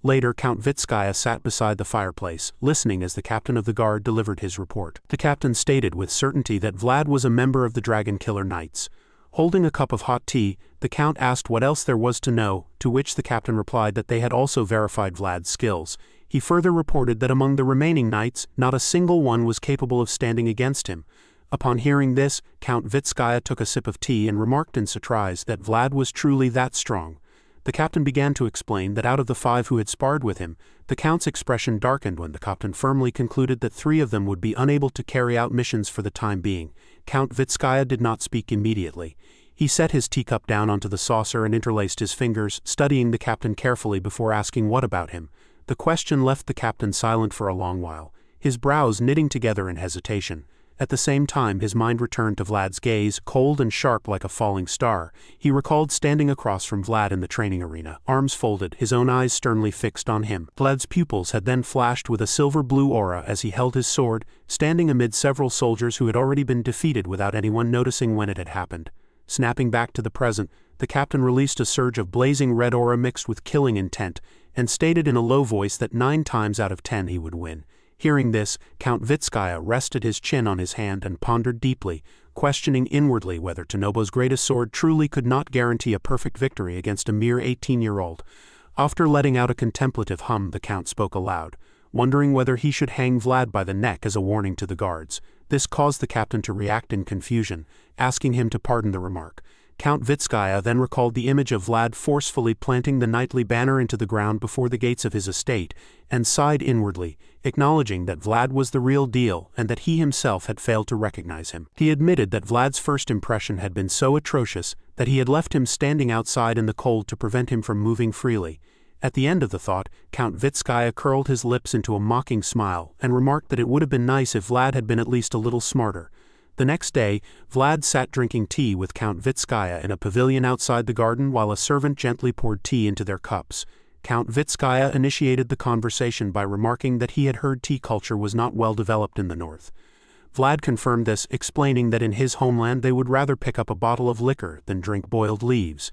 Later, Count Vitzkaya sat beside the fireplace, listening as the captain of the guard delivered his report. The captain stated with certainty that Vlad was a member of the Dragon Killer Knights. Holding a cup of hot tea, the count asked what else there was to know, to which the captain replied that they had also verified Vlad's skills. He further reported that among the remaining knights, not a single one was capable of standing against him. Upon hearing this, Count Vitzkaya took a sip of tea and remarked in surprise that Vlad was truly that strong. The captain began to explain that out of the 5 who had sparred with him, the count's expression darkened when the captain firmly concluded that 3 of them would be unable to carry out missions for the time being. Count Vitzkaya did not speak immediately. He set his teacup down onto the saucer and interlaced his fingers, studying the captain carefully before asking what about him. The question left the captain silent for a long while, his brows knitting together in hesitation. At the same time, his mind returned to Vlad's gaze, cold and sharp like a falling star. He recalled standing across from Vlad in the training arena, arms folded, his own eyes sternly fixed on him. Vlad's pupils had then flashed with a silver-blue aura as he held his sword, standing amid several soldiers who had already been defeated without anyone noticing when it had happened. Snapping back to the present, the captain released a surge of blazing red aura mixed with killing intent, and stated in a low voice that 9 times out of 10 he would win. Hearing this, Count Vitzkaya rested his chin on his hand and pondered deeply, questioning inwardly whether Tanobo's greatest sword truly could not guarantee a perfect victory against a mere 18-year-old. After letting out a contemplative hum, the count spoke aloud, wondering whether he should hang Vlad by the neck as a warning to the guards. This caused the captain to react in confusion, asking him to pardon the remark. Count Vitzkaya then recalled the image of Vlad forcefully planting the knightly banner into the ground before the gates of his estate, and sighed inwardly, acknowledging that Vlad was the real deal and that he himself had failed to recognize him. He admitted that Vlad's first impression had been so atrocious that he had left him standing outside in the cold to prevent him from moving freely. At the end of the thought, Count Vitzkaya curled his lips into a mocking smile and remarked that it would have been nice if Vlad had been at least a little smarter. The next day, Vlad sat drinking tea with Count Vitzkaya in a pavilion outside the garden while a servant gently poured tea into their cups. Count Vitzkaya initiated the conversation by remarking that he had heard tea culture was not well developed in the north. Vlad confirmed this, explaining that in his homeland they would rather pick up a bottle of liquor than drink boiled leaves.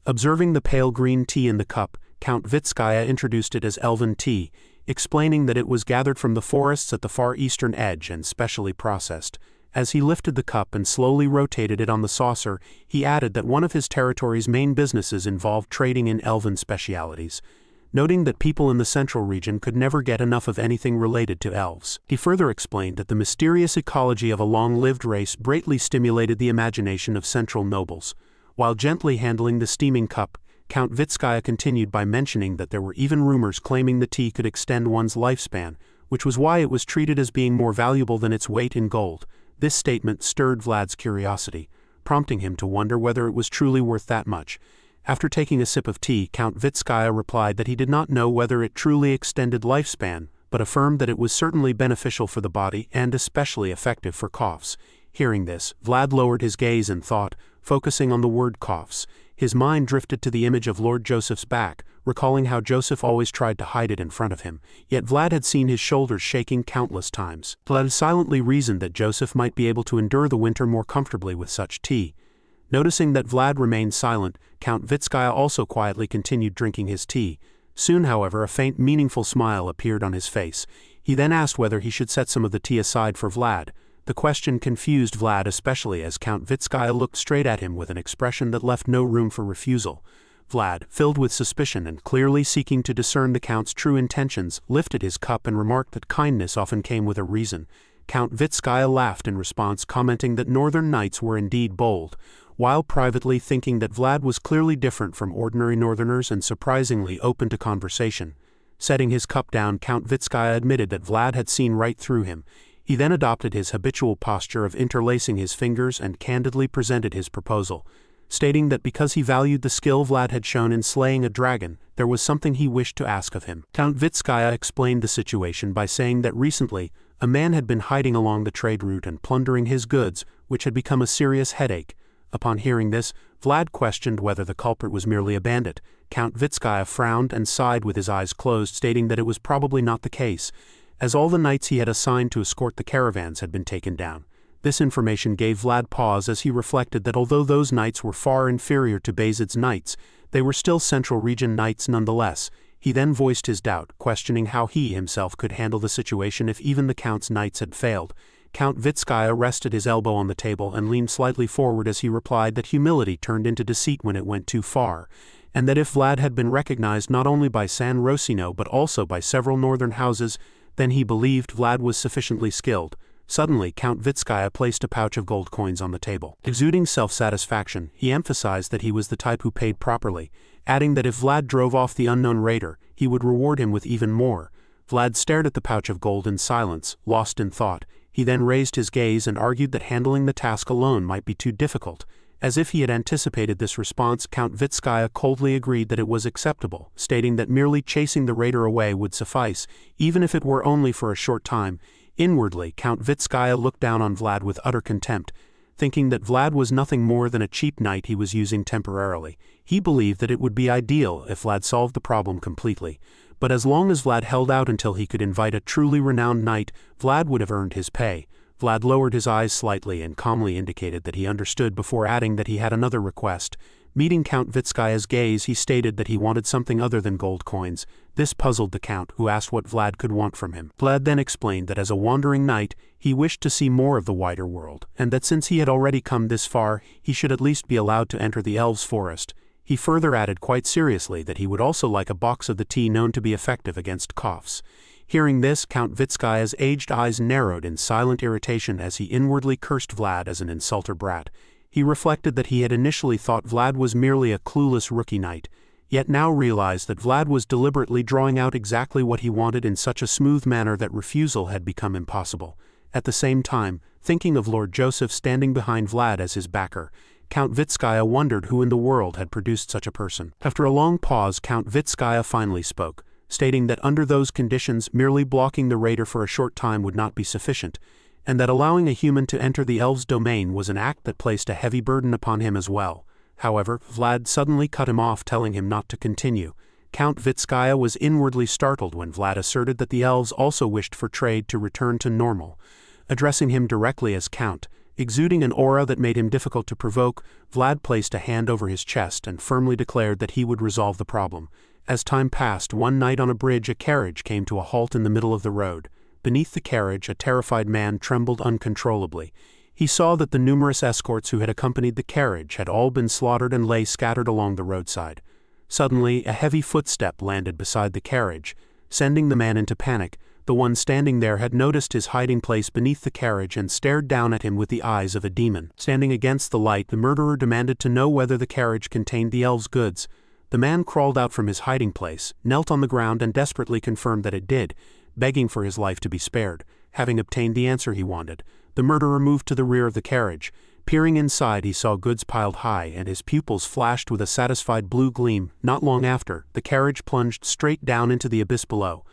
Observing the pale green tea in the cup, Count Vitzkaya introduced it as elven tea, explaining that it was gathered from the forests at the far eastern edge and specially processed. As he lifted the cup and slowly rotated it on the saucer, he added that one of his territory's main businesses involved trading in elven specialities, noting that people in the central region could never get enough of anything related to elves. He further explained that the mysterious ecology of a long-lived race greatly stimulated the imagination of central nobles. While gently handling the steaming cup, Count Vitzkaya continued by mentioning that there were even rumors claiming the tea could extend one's lifespan, which was why it was treated as being more valuable than its weight in gold. This statement stirred Vlad's curiosity, prompting him to wonder whether it was truly worth that much. After taking a sip of tea, Count Vitzkaya replied that he did not know whether it truly extended lifespan, but affirmed that it was certainly beneficial for the body and especially effective for coughs. Hearing this, Vlad lowered his gaze and thought, focusing on the word coughs. His mind drifted to the image of Lord Joseph's back, recalling how Joseph always tried to hide it in front of him, yet Vlad had seen his shoulders shaking countless times. Vlad silently reasoned that Joseph might be able to endure the winter more comfortably with such tea. Noticing that Vlad remained silent, Count Vitzkaya also quietly continued drinking his tea. Soon, however, a faint, meaningful smile appeared on his face. He then asked whether he should set some of the tea aside for Vlad. The question confused Vlad especially as Count Vitzkaya looked straight at him with an expression that left no room for refusal. Vlad, filled with suspicion and clearly seeking to discern the Count's true intentions, lifted his cup and remarked that kindness often came with a reason. Count Vitzkaya laughed in response, commenting that northern knights were indeed bold, while privately thinking that Vlad was clearly different from ordinary northerners and surprisingly open to conversation. Setting his cup down, Count Vitzkaya admitted that Vlad had seen right through him. He then adopted his habitual posture of interlacing his fingers and candidly presented his proposal, stating that because he valued the skill Vlad had shown in slaying a dragon, there was something he wished to ask of him. Count Vitzkaya explained the situation by saying that recently, a man had been hiding along the trade route and plundering his goods, which had become a serious headache. Upon hearing this, Vlad questioned whether the culprit was merely a bandit. Count Vitzkaya frowned and sighed with his eyes closed, stating that it was probably not the case, as all the knights he had assigned to escort the caravans had been taken down. This information gave Vlad pause as he reflected that although those knights were far inferior to Bayezid's knights, they were still Central Region knights nonetheless. He then voiced his doubt, questioning how he himself could handle the situation if even the Count's knights had failed. Count Vitzkaya rested his elbow on the table and leaned slightly forward as he replied that humility turned into deceit when it went too far, and that if Vlad had been recognized not only by San Rosino but also by several northern houses, then he believed Vlad was sufficiently skilled. Suddenly, Count Vitzkaya placed a pouch of gold coins on the table. Exuding self-satisfaction, he emphasized that he was the type who paid properly, adding that if Vlad drove off the unknown raider, he would reward him with even more. Vlad stared at the pouch of gold in silence, lost in thought. He then raised his gaze and argued that handling the task alone might be too difficult. As if he had anticipated this response, Count Vitzkaya coldly agreed that it was acceptable, stating that merely chasing the raider away would suffice, even if it were only for a short time. Inwardly, Count Vitzkaya looked down on Vlad with utter contempt, thinking that Vlad was nothing more than a cheap knight he was using temporarily. He believed that it would be ideal if Vlad solved the problem completely, but as long as Vlad held out until he could invite a truly renowned knight, Vlad would have earned his pay. Vlad lowered his eyes slightly and calmly indicated that he understood before adding that he had another request. Meeting Count Vitzkaya's gaze, he stated that he wanted something other than gold coins. This puzzled the Count, who asked what Vlad could want from him. Vlad then explained that as a wandering knight, he wished to see more of the wider world, and that since he had already come this far, he should at least be allowed to enter the elves' forest. He further added quite seriously that he would also like a box of the tea known to be effective against coughs. Hearing this, Count Vitzkaya's aged eyes narrowed in silent irritation as he inwardly cursed Vlad as an insulter brat. He reflected that he had initially thought Vlad was merely a clueless rookie knight, yet now realized that Vlad was deliberately drawing out exactly what he wanted in such a smooth manner that refusal had become impossible. At the same time, thinking of Lord Joseph standing behind Vlad as his backer, Count Vitzkaya wondered who in the world had produced such a person. After a long pause, Count Vitzkaya finally spoke, stating that under those conditions merely blocking the raider for a short time would not be sufficient, and that allowing a human to enter the elves' domain was an act that placed a heavy burden upon him as well. However, Vlad suddenly cut him off, telling him not to continue. Count Vitzkaya was inwardly startled when Vlad asserted that the elves also wished for trade to return to normal. Addressing him directly as Count, exuding an aura that made him difficult to provoke, Vlad placed a hand over his chest and firmly declared that he would resolve the problem. As time passed, one night on a bridge, a carriage came to a halt in the middle of the road. Beneath the carriage, a terrified man trembled uncontrollably. He saw that the numerous escorts who had accompanied the carriage had all been slaughtered and lay scattered along the roadside. Suddenly, a heavy footstep landed beside the carriage, sending the man into panic. The one standing there had noticed his hiding place beneath the carriage and stared down at him with the eyes of a demon. Standing against the light, the murderer demanded to know whether the carriage contained the elves' goods. The man crawled out from his hiding place, knelt on the ground and desperately confirmed that it did, begging for his life to be spared. Having obtained the answer he wanted, the murderer moved to the rear of the carriage. Peering inside, he saw goods piled high, and his pupils flashed with a satisfied blue gleam. Not long after, the carriage plunged straight down into the abyss below.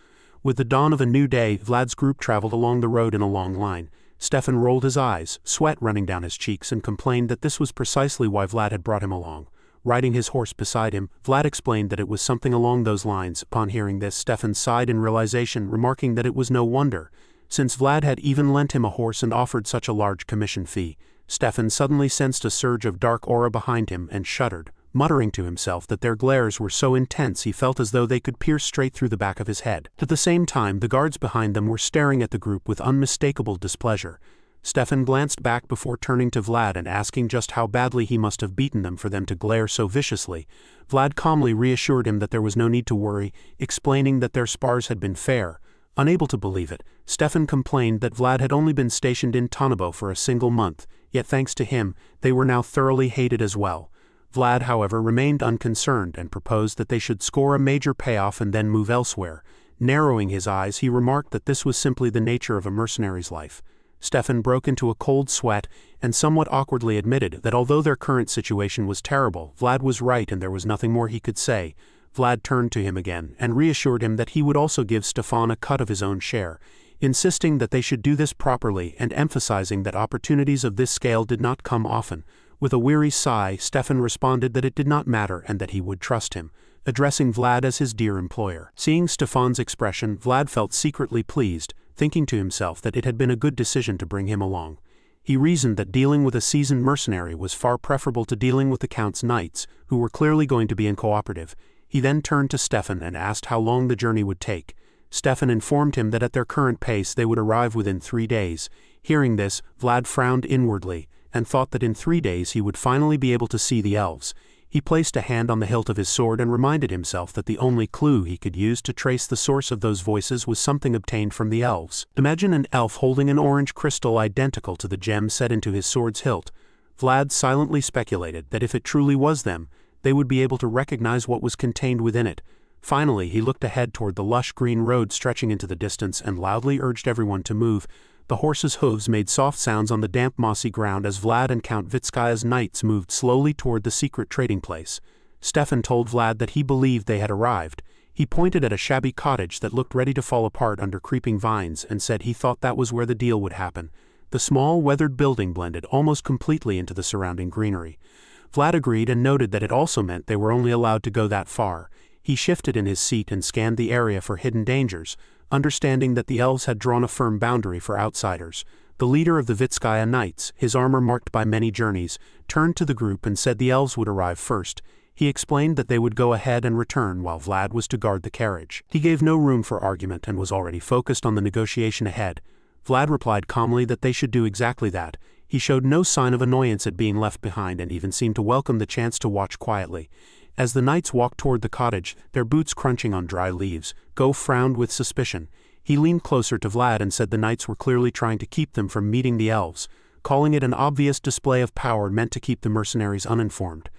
With the dawn of a new day, Vlad's group traveled along the road in a long line. Stefan rolled his eyes, sweat running down his cheeks, and complained that this was precisely why Vlad had brought him along. Riding his horse beside him, Vlad explained that it was something along those lines. Upon hearing this, Stefan sighed in realization, remarking that it was no wonder, since Vlad had even lent him a horse and offered such a large commission fee. Stefan suddenly sensed a surge of dark aura behind him and shuddered, muttering to himself that their glares were so intense he felt as though they could pierce straight through the back of his head. At the same time, the guards behind them were staring at the group with unmistakable displeasure. Stefan glanced back before turning to Vlad and asking just how badly he must have beaten them for them to glare so viciously. Vlad calmly reassured him that there was no need to worry, explaining that their spars had been fair. Unable to believe it, Stefan complained that Vlad had only been stationed in Tonabo for a single month, yet thanks to him, they were now thoroughly hated as well. Vlad, however, remained unconcerned and proposed that they should score a major payoff and then move elsewhere. Narrowing his eyes, he remarked that this was simply the nature of a mercenary's life. Stefan broke into a cold sweat and somewhat awkwardly admitted that although their current situation was terrible, Vlad was right and there was nothing more he could say. Vlad turned to him again and reassured him that he would also give Stefan a cut of his own share, insisting that they should do this properly and emphasizing that opportunities of this scale did not come often. With a weary sigh, Stefan responded that it did not matter and that he would trust him, addressing Vlad as his dear employer. Seeing Stefan's expression, Vlad felt secretly pleased, thinking to himself that it had been a good decision to bring him along. He reasoned that dealing with a seasoned mercenary was far preferable to dealing with the Count's knights, who were clearly going to be uncooperative. He then turned to Stefan and asked how long the journey would take. Stefan informed him that at their current pace they would arrive within 3 days. Hearing this, Vlad frowned inwardly, and thought that in 3 days he would finally be able to see the elves. He placed a hand on the hilt of his sword and reminded himself that the only clue he could use to trace the source of those voices was something obtained from the elves. Imagine an elf holding an orange crystal identical to the gem set into his sword's hilt. Vlad silently speculated that if it truly was them, they would be able to recognize what was contained within it. Finally, he looked ahead toward the lush green road stretching into the distance and loudly urged everyone to move. The horses' hooves made soft sounds on the damp mossy ground as Vlad and Count Vitzkaya's knights moved slowly toward the secret trading place. Stefan told Vlad that he believed they had arrived. He pointed at a shabby cottage that looked ready to fall apart under creeping vines and said he thought that was where the deal would happen. The small, weathered building blended almost completely into the surrounding greenery. Vlad agreed and noted that it also meant they were only allowed to go that far. He shifted in his seat and scanned the area for hidden dangers, understanding that the elves had drawn a firm boundary for outsiders. The leader of the Vitzkaya knights, his armor marked by many journeys, turned to the group and said the elves would arrive first. He explained that they would go ahead and return while Vlad was to guard the carriage. He gave no room for argument and was already focused on the negotiation ahead. Vlad replied calmly that they should do exactly that. He showed no sign of annoyance at being left behind and even seemed to welcome the chance to watch quietly. As the knights walked toward the cottage, their boots crunching on dry leaves, Go frowned with suspicion. He leaned closer to Vlad and said the knights were clearly trying to keep them from meeting the elves, calling it an obvious display of power meant to keep the mercenaries uninformed.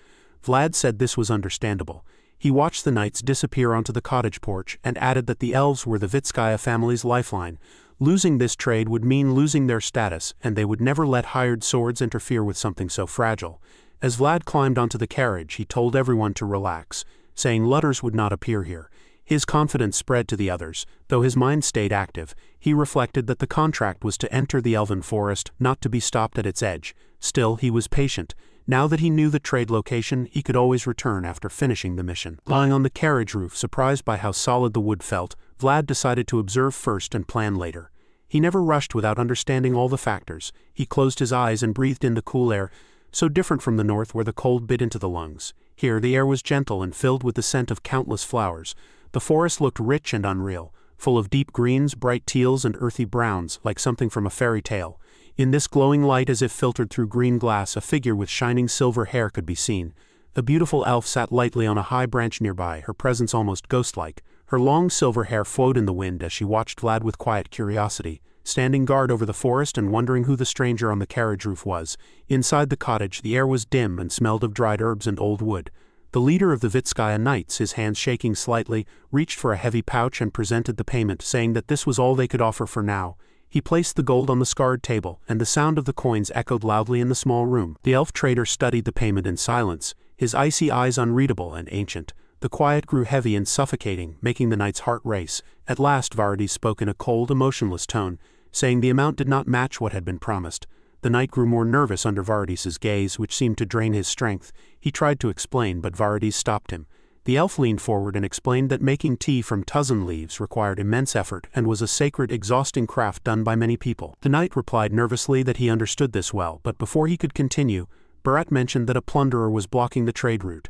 Vlad said this was understandable. He watched the knights disappear onto the cottage porch and added that the elves were the Vitzkaya family's lifeline. Losing this trade would mean losing their status, and they would never let hired swords interfere with something so fragile. As Vlad climbed onto the carriage, he told everyone to relax, saying Lutters would not appear here. His confidence spread to the others. Though his mind stayed active, he reflected that the contract was to enter the elven forest, not to be stopped at its edge. Still, he was patient. Now that he knew the trade location, he could always return after finishing the mission. Lying on the carriage roof, surprised by how solid the wood felt, Vlad decided to observe first and plan later. He never rushed without understanding all the factors. He closed his eyes and breathed in the cool air, so different from the north where the cold bit into the lungs. Here the air was gentle and filled with the scent of countless flowers. The forest looked rich and unreal, full of deep greens, bright teals, and earthy browns, like something from a fairy tale. In this glowing light, as if filtered through green glass, a figure with shining silver hair could be seen. A beautiful elf sat lightly on a high branch nearby, her presence almost ghost-like. Her long silver hair flowed in the wind as she watched Vlad with quiet curiosity, standing guard over the forest and wondering who the stranger on the carriage roof was. Inside the cottage, the air was dim and smelled of dried herbs and old wood. The leader of the Vitzkaya knights, his hands shaking slightly, reached for a heavy pouch and presented the payment, saying that this was all they could offer for now. He placed the gold on the scarred table, and the sound of the coins echoed loudly in the small room. The elf trader studied the payment in silence, his icy eyes unreadable and ancient. The quiet grew heavy and suffocating, making the knight's heart race. At last Vardes spoke in a cold, emotionless tone, saying the amount did not match what had been promised. The knight grew more nervous under Vardes's gaze, which seemed to drain his strength. He tried to explain, but Vardes stopped him. The elf leaned forward and explained that making tea from tuzan leaves required immense effort and was a sacred, exhausting craft done by many people. The knight replied nervously that he understood this well, but before he could continue, Barat mentioned that a plunderer was blocking the trade route.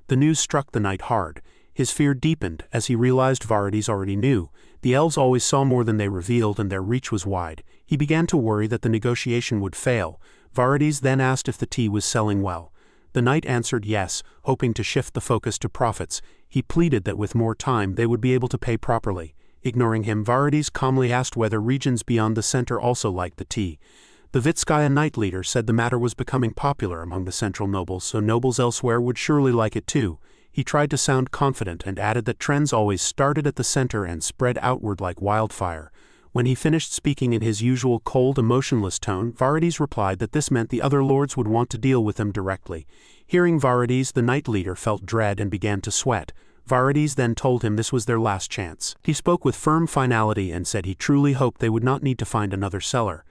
The news struck the knight hard. His fear deepened as he realized Vardes already knew. The elves always saw more than they revealed, and their reach was wide. He began to worry that the negotiation would fail. Vardes then asked if the tea was selling well. The knight answered yes, hoping to shift the focus to profits. He pleaded that with more time they would be able to pay properly. Ignoring him, Vardes calmly asked whether regions beyond the center also liked the tea. The Vitzkaya knight leader said the matter was becoming popular among the central nobles, so nobles elsewhere would surely like it too. He tried to sound confident and added that trends always started at the center and spread outward like wildfire. When he finished speaking in his usual cold, emotionless tone, Vardes replied that this meant the other lords would want to deal with them directly. Hearing Vardes, the knight leader felt dread and began to sweat. Vardes then told him this was their last chance. He spoke with firm finality and said he truly hoped they would not need to find another seller.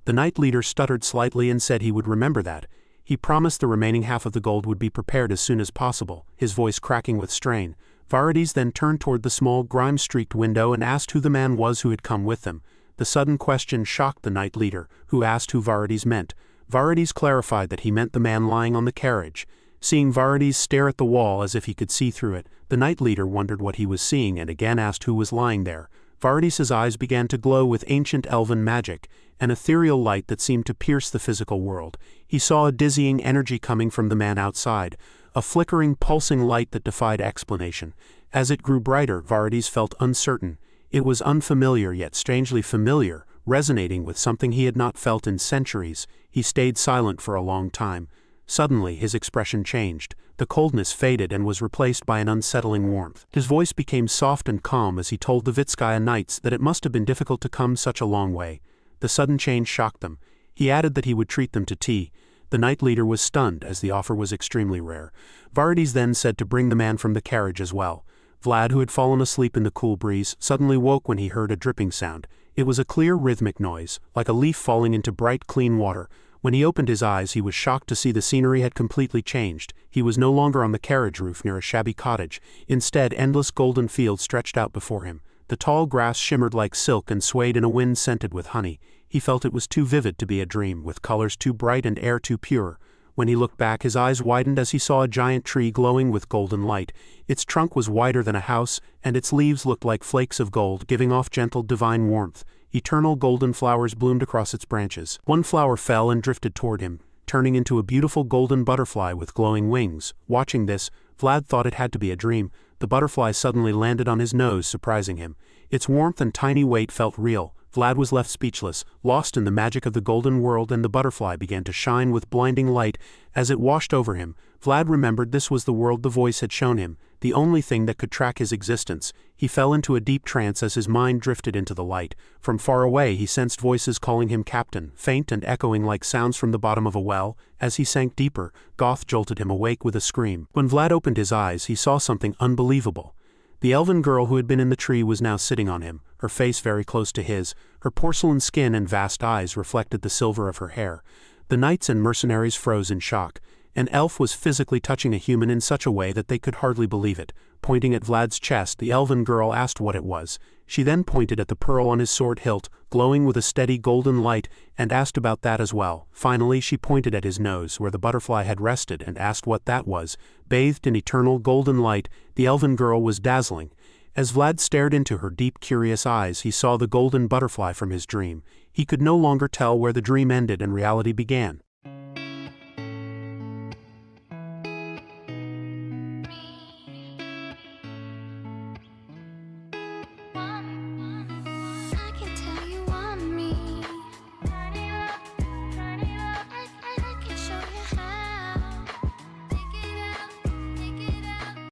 The knight leader stuttered slightly and said he would remember that. He promised the remaining half of the gold would be prepared as soon as possible, his voice cracking with strain. Vardes then turned toward the small, grime-streaked window and asked who the man was who had come with them. The sudden question shocked the knight leader, who asked who Vardes meant. Vardes clarified that he meant the man lying on the carriage. Seeing Vardes stare at the wall as if he could see through it, The knight leader wondered what he was seeing and again asked who was lying there. Vardis's eyes began to glow with ancient elven magic, an ethereal light that seemed to pierce the physical world. He saw a dizzying energy coming from the man outside, a flickering, pulsing light that defied explanation. As it grew brighter, Vardis felt uncertain. It was unfamiliar yet strangely familiar, resonating with something he had not felt in centuries. He stayed silent for a long time. Suddenly, his expression changed. The coldness faded and was replaced by an unsettling warmth. His voice became soft and calm as he told the Vitzkaya knights that it must have been difficult to come such a long way. The sudden change shocked them. He added that he would treat them to tea. The knight leader was stunned, as the offer was extremely rare. Vardis then said to bring the man from the carriage as well. Vlad, who had fallen asleep in the cool breeze, suddenly woke when he heard a dripping sound. It was a clear rhythmic noise, like a leaf falling into bright, clean water. When he opened his eyes, he was shocked to see the scenery had completely changed. He was no longer on the carriage roof near a shabby cottage. Instead, endless golden fields stretched out before him. The tall grass shimmered like silk and swayed in a wind scented with honey. He felt it was too vivid to be a dream, with colors too bright and air too pure. When he looked back, his eyes widened as he saw a giant tree glowing with golden light. Its trunk was wider than a house, and its leaves looked like flakes of gold, giving off gentle, divine warmth. Eternal golden flowers bloomed across its branches. One flower fell and drifted toward him, turning into a beautiful golden butterfly with glowing wings. Watching this, Vlad thought it had to be a dream. The butterfly suddenly landed on his nose, surprising him. Its warmth and tiny weight felt real. Vlad was left speechless, lost in the magic of the golden world, and the butterfly began to shine with blinding light as it washed over him. Vlad remembered this was the world the voice had shown him, the only thing that could track his existence. He fell into a deep trance as his mind drifted into the light. From far away he sensed voices calling him captain, faint and echoing like sounds from the bottom of a well. As he sank deeper, Goth jolted him awake with a scream. When Vlad opened his eyes, he saw something unbelievable. The elven girl who had been in the tree was now sitting on him, her face very close to his. Her porcelain skin and vast eyes reflected the silver of her hair. The knights and mercenaries froze in shock. An elf was physically touching a human in such a way that they could hardly believe it. Pointing at Vlad's chest, the elven girl asked what it was. She then pointed at the pearl on his sword hilt, glowing with a steady golden light, and asked about that as well. Finally, she pointed at his nose, where the butterfly had rested, and asked what that was. Bathed in eternal golden light, the elven girl was dazzling. As Vlad stared into her deep, curious eyes, he saw the golden butterfly from his dream. He could no longer tell where the dream ended and reality began.